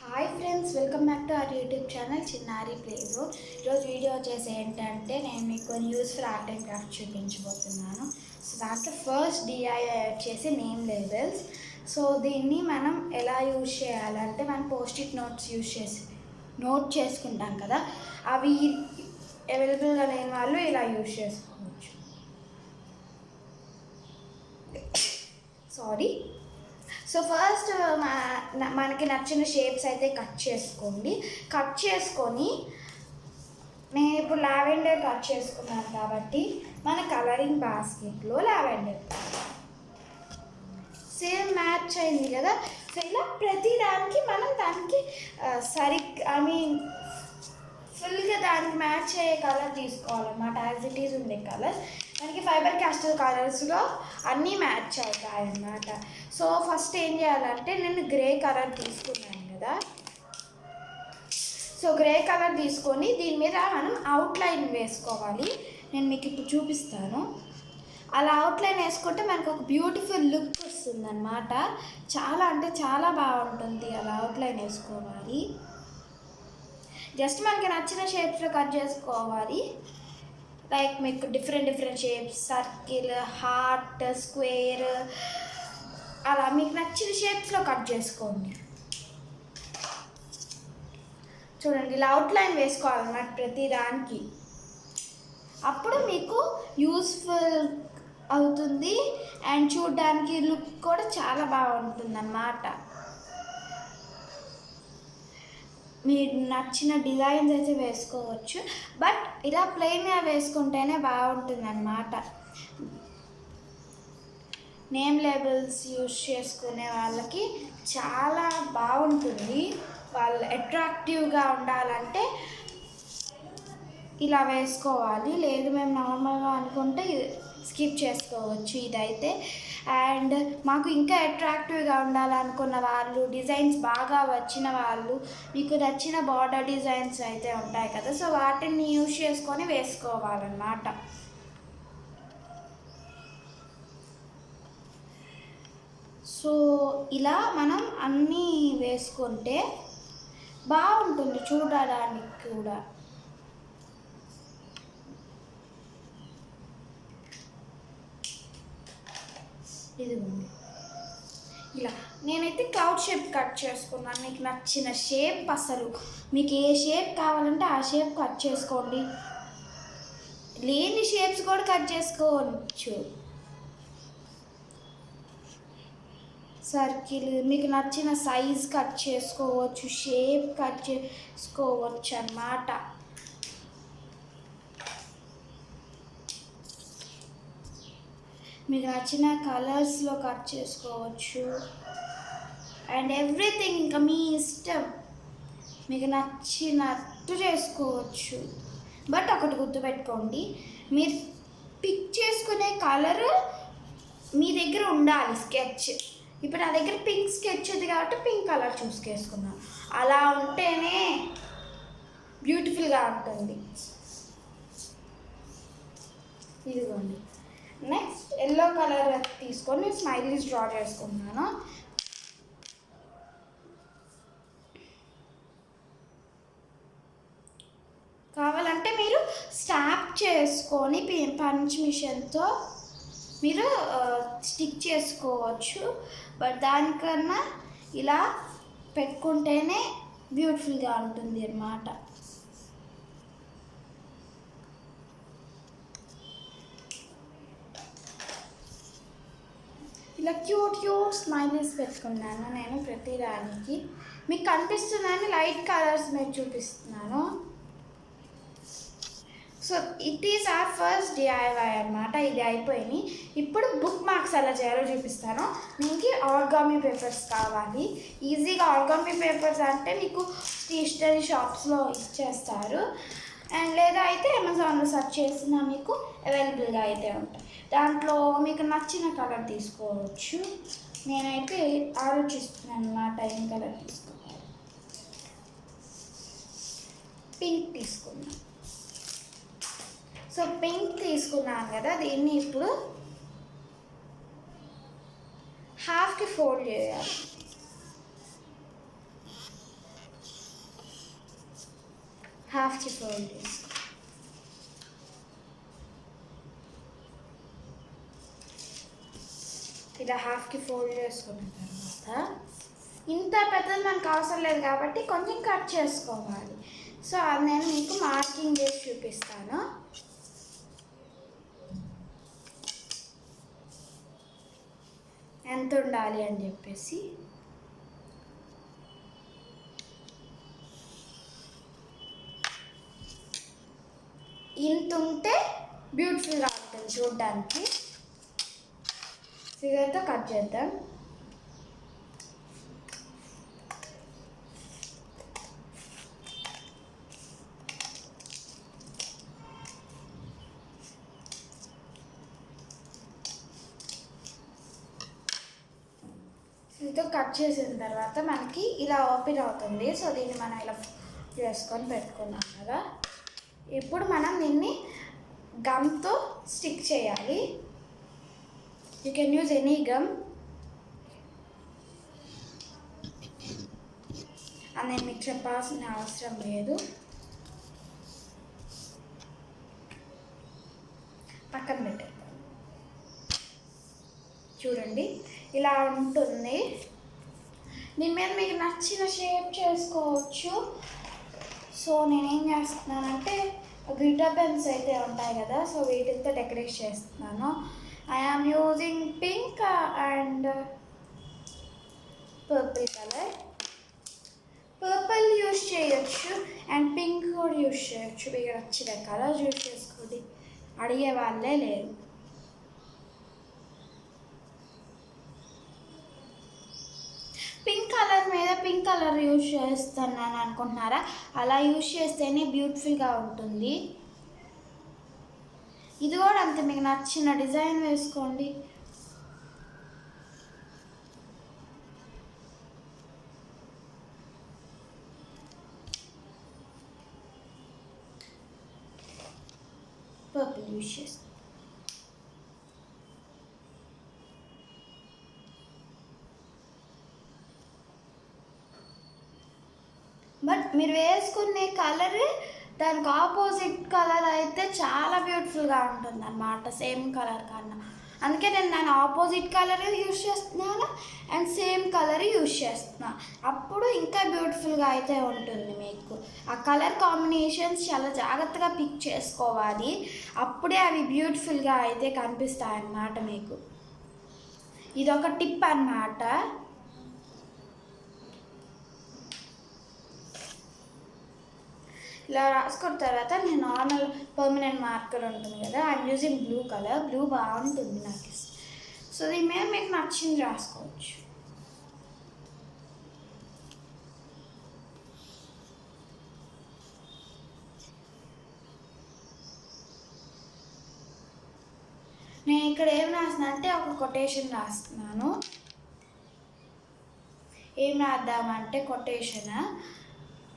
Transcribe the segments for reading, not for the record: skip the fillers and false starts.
Hi friends, welcome back to our YouTube channel చిన్నారి play zone. ఈరోజు video వచ్చేసి ఏంటంటే నేను మీకు యూస్ఫుల్ ఆర్ట్ అండ్ క్రాఫ్ట్ చూపించబోతున్నాను. సో దాంట్లో ఫస్ట్ డిఐవై వచ్చేసి నేమ్ లేబుల్స్. సో దీన్ని మనం ఎలా యూజ్ చేయాలంటే మనం పోస్ట్-ఇట్ నోట్స్ యూజ్ చేసి నోట్ చేసుకుంటాం కదా, అవి అవైలబుల్గా లేని వాళ్ళు ఇలా యూజ్ చేసుకోవచ్చు. సారీ. సో ఫస్ట్ మనకి నచ్చిన షేప్స్ అయితే కట్ చేసుకోండి. కట్ చేసుకొని నేను ఇప్పుడు లావెండర్ కట్ చేసుకున్నాను కాబట్టి మన కలరింగ్ బాస్కెట్లో లావెండర్ సేమ్ మ్యాచ్ అయింది కదా. సో ఇలా ప్రతి దానికి మనం దానికి ఫుల్గా దానికి మ్యాచ్ అయ్యే కలర్ తీసుకోవాలన్నమాట. యాజ్ ఇట్ ఈజ్ ఉండే కలర్ మనకి ఫైబర్ క్యాస్టల్ కలర్స్లో అన్నీ మ్యాచ్ అవుతాయి అన్నమాట. సో ఫస్ట్ ఏం చేయాలంటే నేను గ్రే కలర్ తీసుకున్నాను కదా. సో గ్రే కలర్ తీసుకొని దీని మీద మనం అవుట్లైన్ వేసుకోవాలి. నేను మీకు ఇప్పుడు చూపిస్తాను. అలా అవుట్లైన్ వేసుకుంటే మనకు ఒక బ్యూటిఫుల్ లుక్ వస్తుంది అన్నమాట. చాలా అంటే చాలా బాగుంటుంది. అలా అవుట్లైన్ వేసుకోవాలి. జస్ట్ మనకి నచ్చిన షేప్స్లో కట్ చేసుకోవాలి. లైక్ మీకు different shapes, circle, heart, square, అలా మీకు నచ్చిన షేప్స్లో కట్ చేసుకోండి. చూడండి, ఇలా అవుట్లైన్ వేసుకోవాలన్నమాట ప్రతి దానికి. అప్పుడు మీకు యూస్ఫుల్ అవుతుంది అండ్ చూడడానికి లుక్ కూడా చాలా బాగుంటుంది అన్నమాట. మీరు నచ్చిన డిజైన్స్ అయితే వేసుకోవచ్చు, బట్ ఇలా ప్లెయిన్గా వేసుకుంటేనే బాగుంటుంది అన్నమాట. నేమ్ లేబుల్స్ యూజ్ చేసుకునే వాళ్ళకి చాలా బాగుంటుంది. వాళ్ళు అట్రాక్టివ్గా ఉండాలంటే ఇలా వేసుకోవాలి. లేదు మేము నార్మల్గా అనుకుంటే స్కిప్ చేసుకోవచ్చు ఇదైతే. అండ్ మాకు ఇంకా అట్రాక్టివ్గా ఉండాలనుకున్న వాళ్ళు, డిజైన్స్ బాగా వచ్చిన వాళ్ళు, మీకు నచ్చిన బార్డర్ డిజైన్స్ అయితే ఉంటాయి కదా, సో వాటిని యూజ్ చేసుకొని వేసుకోవాలన్నమాట. సో ఇలా మనం అన్నీ వేసుకుంటే బాగుంటుంది చూడడానికి కూడా. ఇదిగోండి, ఇలా నేనైతే క్లౌడ్ షేప్ కట్ చేసుకున్నాను. మీకు నచ్చిన షేప్, అసలు మీకు ఏ షేప్ కావాలంటే ఆ షేప్ కట్ చేసుకోండి. లేని షేప్స్ కూడా కట్ చేసుకోవచ్చు. సర్కిల్ మీకు నచ్చిన సైజ్ కట్ చేసుకోవచ్చు, షేప్ కట్ చేసుకోవచ్చు అన్నమాట. మీకు నచ్చిన కలర్స్లో కట్ చేసుకోవచ్చు అండ్ ఎవ్రీథింగ్. ఇంకా మీ ఇష్టం, మీకు నచ్చినట్టు చేసుకోవచ్చు. బట్ ఒకటి గుర్తుపెట్టుకోండి, మీరు పిక్ చేసుకునే కలర్ మీ దగ్గర ఉండాలి. స్కెచ్ ఇప్పుడు నా దగ్గర పింక్ స్కెచ్ ఉంది కాబట్టి పింక్ కలర్ చూస్ చేసుకున్నాను. అలా ఉంటేనే బ్యూటిఫుల్గా ఉంటుంది. ఇదిగోండి, నెక్స్ట్ ఎల్లో కలర్ తీసుకొని స్మైలీస్ డ్రా చేసుకుంటున్నాను. కావాలంటే మీరు స్టాప్ చేసుకొని పంచ్ మిషన్తో మీరు స్టిక్ చేసుకోవచ్చు. బట్ దానికన్నా ఇలా పెట్టుకుంటేనే బ్యూటిఫుల్గా ఉంటుంది అన్నమాట. ఇలా క్యూట్ స్మైలీస్ పెట్టుకున్నాను నేను ప్రతి దానికి. మీకు కనిపిస్తుందని లైట్ కలర్స్ మీరు చూపిస్తున్నాను. So it is our first DIY అన్నమాట. ఇది అయిపోయింది. ఇప్పుడు బుక్ మార్క్స్ ఎలా చేయాలో చూపిస్తాను. మీకు ఆర్గామీ పేపర్స్ కావాలి. ఈజీగా ఆర్గామీ పేపర్స్ అంటే మీకు స్టేషనరీ షాప్స్లో ఇచ్చేస్తారు, అండ్ లేదా అయితే అమెజాన్లో సెర్చ్ చేసినా మీకు అవైలబుల్గా అయితే ఉంటాయి. దాంట్లో మీకు నచ్చిన కలర్ తీసుకోవచ్చు. నేనైతే ఆలోచిస్తున్నాను అన్నమాట ఏం కలర్ తీసుకోవాలి. పింక్ తీసుకున్నాను. సో పింక్ తీసుకున్నాను కదా, దీన్ని ఇప్పుడు హాఫ్కి ఫోల్డ్ చేయాలి. హాఫ్కి ఫోల్డ్ చేసుకో. ఇలా హాఫ్కి ఫోల్డ్ చేసుకున్న తర్వాత ఇంత పెద్దది మనకు అవసరం లేదు కాబట్టి కొంచెం కట్ చేసుకోవాలి. సో అది నేను మీకు మార్కింగ్ చేసి చూపిస్తాను. ఎంత ఉండాలి అని చెప్పేసి. ఇంత ఉంటే బ్యూటిఫుల్గా ఉంటుంది చూడడానికి. సిజర్తో కట్ చేద్దాం. సిజర్తో కట్ చేసిన తర్వాత మనకి ఇలా ఓపెన్ అవుతుంది. సో దీన్ని మనం ఇలా చేసుకొని పెట్టుకున్నాం కదా. ఇప్పుడు మనం దీన్ని గమ్తో స్టిక్ చేయాలి. You can use any gum. అని నేను మీకు చెప్పాల్సిన అవసరం లేదు. పక్కన పెట్టేద్దాం. చూడండి ఇలా ఉంటుంది. దీని మీద మీకు నచ్చిన షేప్ చేసుకోవచ్చు. సో నేనేం చేస్తున్నానంటే గ్లిటర్ పెన్స్ అయితే ఉంటాయి కదా, సో వీటితో డెకరేట్ చేస్తున్నాను. I am using pink and purple colour. Purple use చేయొచ్చు అండ్ పింక్ కూడా యూజ్ చేయొచ్చు. మీకు నచ్చిన కలర్ యూజ్ చేసుకోండి, అడిగే వాళ్ళే లేరు. పింక్ కలర్ మీద పింక్ కలర్ యూజ్ చేస్తున్నాను అనుకుంటున్నారా? అలా యూజ్ చేస్తేనే బ్యూటిఫుల్గా ఉంటుంది. ఇది కూడా అంతే, మీకు నచ్చిన డిజైన్ వేసుకోండి. పర్పుల్ యూజ్ చేస్తాను. బట్ మీరు వేసుకునే కలర్ దానికి ఆపోజిట్ కలర్ అయితే చాలా బ్యూటిఫుల్గా ఉంటుంది అన్నమాట, సేమ్ కలర్ కన్నా. అందుకే నేను ఆపోజిట్ కలర్ యూజ్ చేస్తున్నాను అండ్ సేమ్ కలర్ యూజ్ చేస్తున్నాను. అప్పుడు ఇంకా బ్యూటిఫుల్గా అయితే ఉంటుంది. మీకు ఆ కలర్ కాంబినేషన్స్ చాలా జాగ్రత్తగా పిక్ చేసుకోవాలి. అప్పుడే అవి బ్యూటిఫుల్గా అయితే కనిపిస్తాయి అన్నమాట మీకు. ఇదొక టిప్ అన్నమాట. ఇలా రాసుకున్న తర్వాత నేను నార్మల్ పర్మనెంట్ మార్కర్ ఉంటుంది కదా, I'm using blue colour. Blue బాగుంటుంది నాకు. సో దీని మీద మీకు నచ్చింది రాసుకోవచ్చు. నేను ఇక్కడ ఏం రాస్తున్నా అంటే ఒక కొటేషన్ రాస్తున్నాను. ఏం రాద్దామంటే quotation,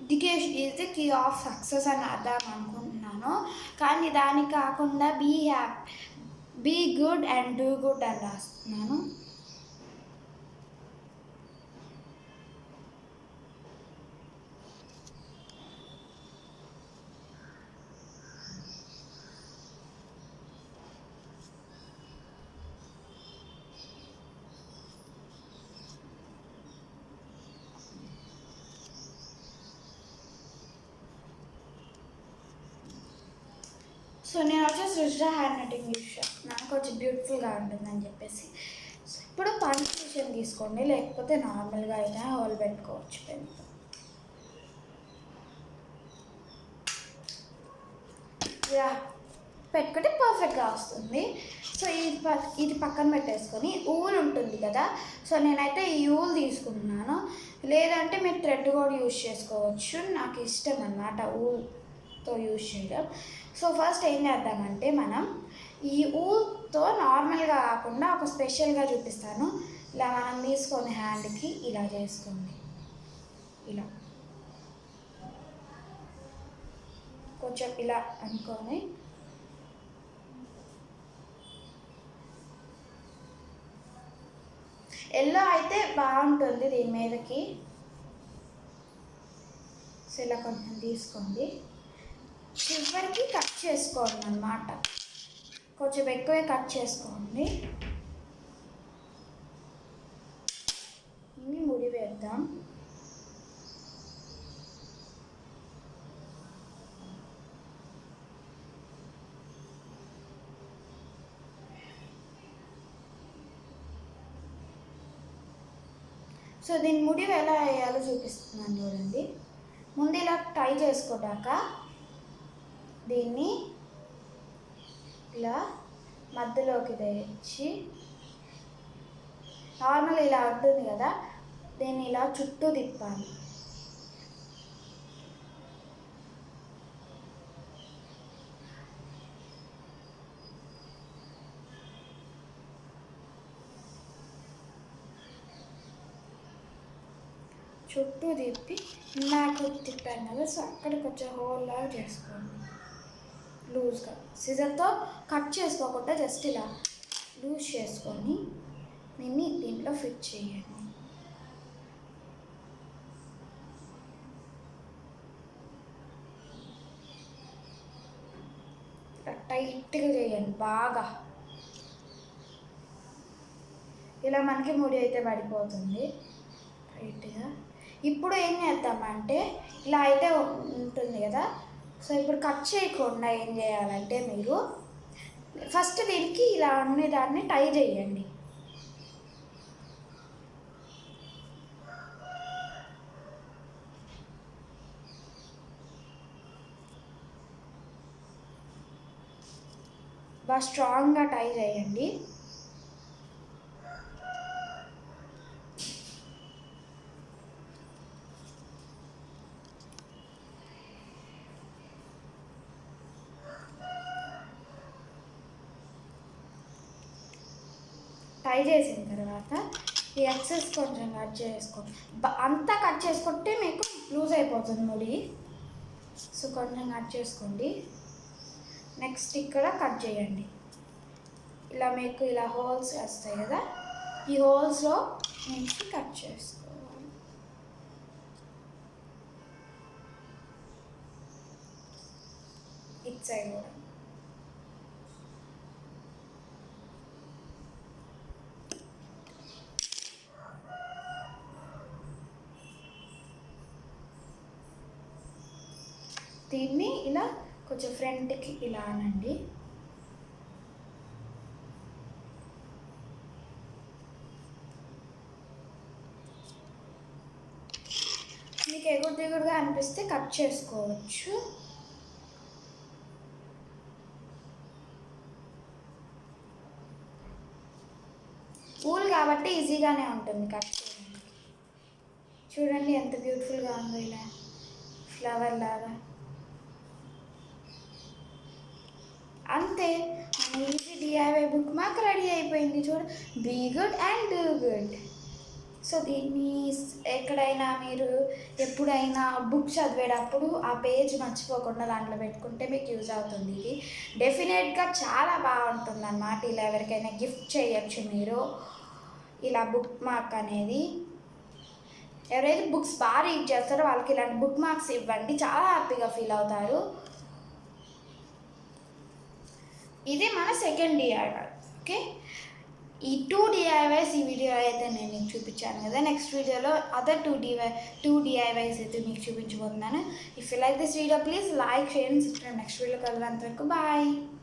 education is the key of success అని అర్థం అనుకుంటున్నాను. కానీ దానికి కాకుండా be good and do good అని రాస్తున్నాను. సో నేను వచ్చేసి రుజ్రా హ్యాండ్ రైటింగ్ యూజ్ చేస్తున్నాను, కొంచెం బ్యూటిఫుల్గా ఉంటుందని చెప్పేసి. సో ఇప్పుడు పంక్చుయేషన్ తీసుకోండి, లేకపోతే నార్మల్గా అయినా హోల్ పెట్టుకోవచ్చు పెన్తో. ఇలా పెట్టుకుంటే పర్ఫెక్ట్గా వస్తుంది. సో ఇది పక్కన పెట్టేసుకొని ఊల్ ఉంటుంది కదా, సో నేనైతే ఈ ఊల్ తీసుకుంటున్నాను. లేదంటే మీరు థ్రెడ్ కూడా యూజ్ చేసుకోవచ్చు. నాకు ఇష్టం అన్నమాట ఊల్తో యూజ్ చేయడం. సో ఫస్ట్ ఏం చేద్దామంటే మనం ఈ ఊల్తో నార్మల్గా కాకుండా ఒక స్పెషల్గా చూపిస్తాను. ఇలా మనం తీసుకొని హ్యాండ్కి ఇలా చేసుకోండి. ఇలా కొంచెం ఇలా అనుకొని ఎల్లో అయితే బాగుంటుంది దీని మీదకి. సో ఇలా కొంచెం తీసుకోండి. చివరికి కట్ చేసుకోండి అన్నమాట. కొంచెం ఎక్కువే కట్ చేసుకోండి. ఇవి ముడి వేద్దాం. సో దీని ముడి ఎలా వేయాలో చూపిస్తున్నాను చూడండి. ముందు ఇలా టై చేసుకున్నాక దీన్ని ఇలా మధ్యలోకి తెచ్చి నార్మల్ ఇలా ఉంటుంది కదా, దీన్ని ఇలా చుట్టూ తిప్పాలి. చుట్టూ తిప్పి నాకు తిప్పాను కదా, సో అక్కడ కొంచెం హోల్ లాగా చేసుకోండి లూజ్గా. సిజర్తో కట్ చేసుకోకుండా జస్ట్ ఇలా లూజ్ చేసుకొని దీన్ని దీంట్లో ఫిట్ చేయండి. టైట్గా చేయండి బాగా. ఇలా మనకి ముడి అయితే పడిపోతుంది టైట్గా. ఇప్పుడు ఏం చేద్దామంటే ఇలా అయితే ఉంటుంది కదా, సో ఇప్పుడు కట్ చేయకుండా ఏం చేయాలంటే మీరు ఫస్ట్ దీనికి ఇలా అన్ని దాన్ని టై చేయండి. బాగా స్ట్రాంగ్గా టై చేయండి. టై చేసిన తర్వాత ఈ ఎక్సెస్ కొంచెం కట్ చేసుకోండి. అంతా కట్ చేసుకుంటే మీకు లూజ్ అయిపోతుంది ముడి, సో కొంచెం కట్ చేసుకోండి. నెక్స్ట్ ఇక్కడ కట్ చేయండి. ఇలా మీకు ఇలా హోల్స్ వస్తాయి కదా, ఈ హోల్స్లో నుంచి కట్ చేసుకోవాలి. ఇట్ సైడ్ కూడా దీన్ని ఇలా కొంచెం ఫ్రంట్కి ఇలా అనండి. మీకు ఎగురు దిగురుగా అనిపిస్తే కట్ చేసుకోవచ్చు. ఊల్ కాబట్టి ఈజీగానే ఉంటుంది కట్ చేయడానికి. చూడండి ఎంత బ్యూటిఫుల్గా ఉందో, ఇలా ఫ్లవర్ లాగా. అంతే, మన easy DIY bookmark ready అయిపోయింది. చూడు, be good and do good. So దీన్ని ఎక్కడైనా మీరు ఎప్పుడైనా బుక్ చదివేటప్పుడు ఆ పేజ్ మర్చిపోకుండా దాంట్లో పెట్టుకుంటే మీకు యూజ్ అవుతుంది. ఇది డెఫినెట్గా చాలా బాగుంటుంది అన్నమాట. ఇలా ఎవరికైనా గిఫ్ట్ చేయొచ్చు మీరు ఇలా బుక్ మార్క్ అనేది. ఎవరైతే బుక్స్ బాగా రీడ్ చేస్తారో వాళ్ళకి ఇలాంటి బుక్ మార్క్స్ ఇవ్వండి, చాలా హ్యాపీగా ఫీల్ అవుతారు. ఇది మన సెకండ్ డిఐవై. ఓకే, ఈ 2 DIYs ఈ వీడియోలో అయితే నేను మీకు చూపించాను కదా. నెక్స్ట్ వీడియోలో అదర్ 2 DIYs అయితే మీకు చూపించబోతున్నాను. If you like this video please like, share and subscribe. Next video కలవంతవరకు బాయ్.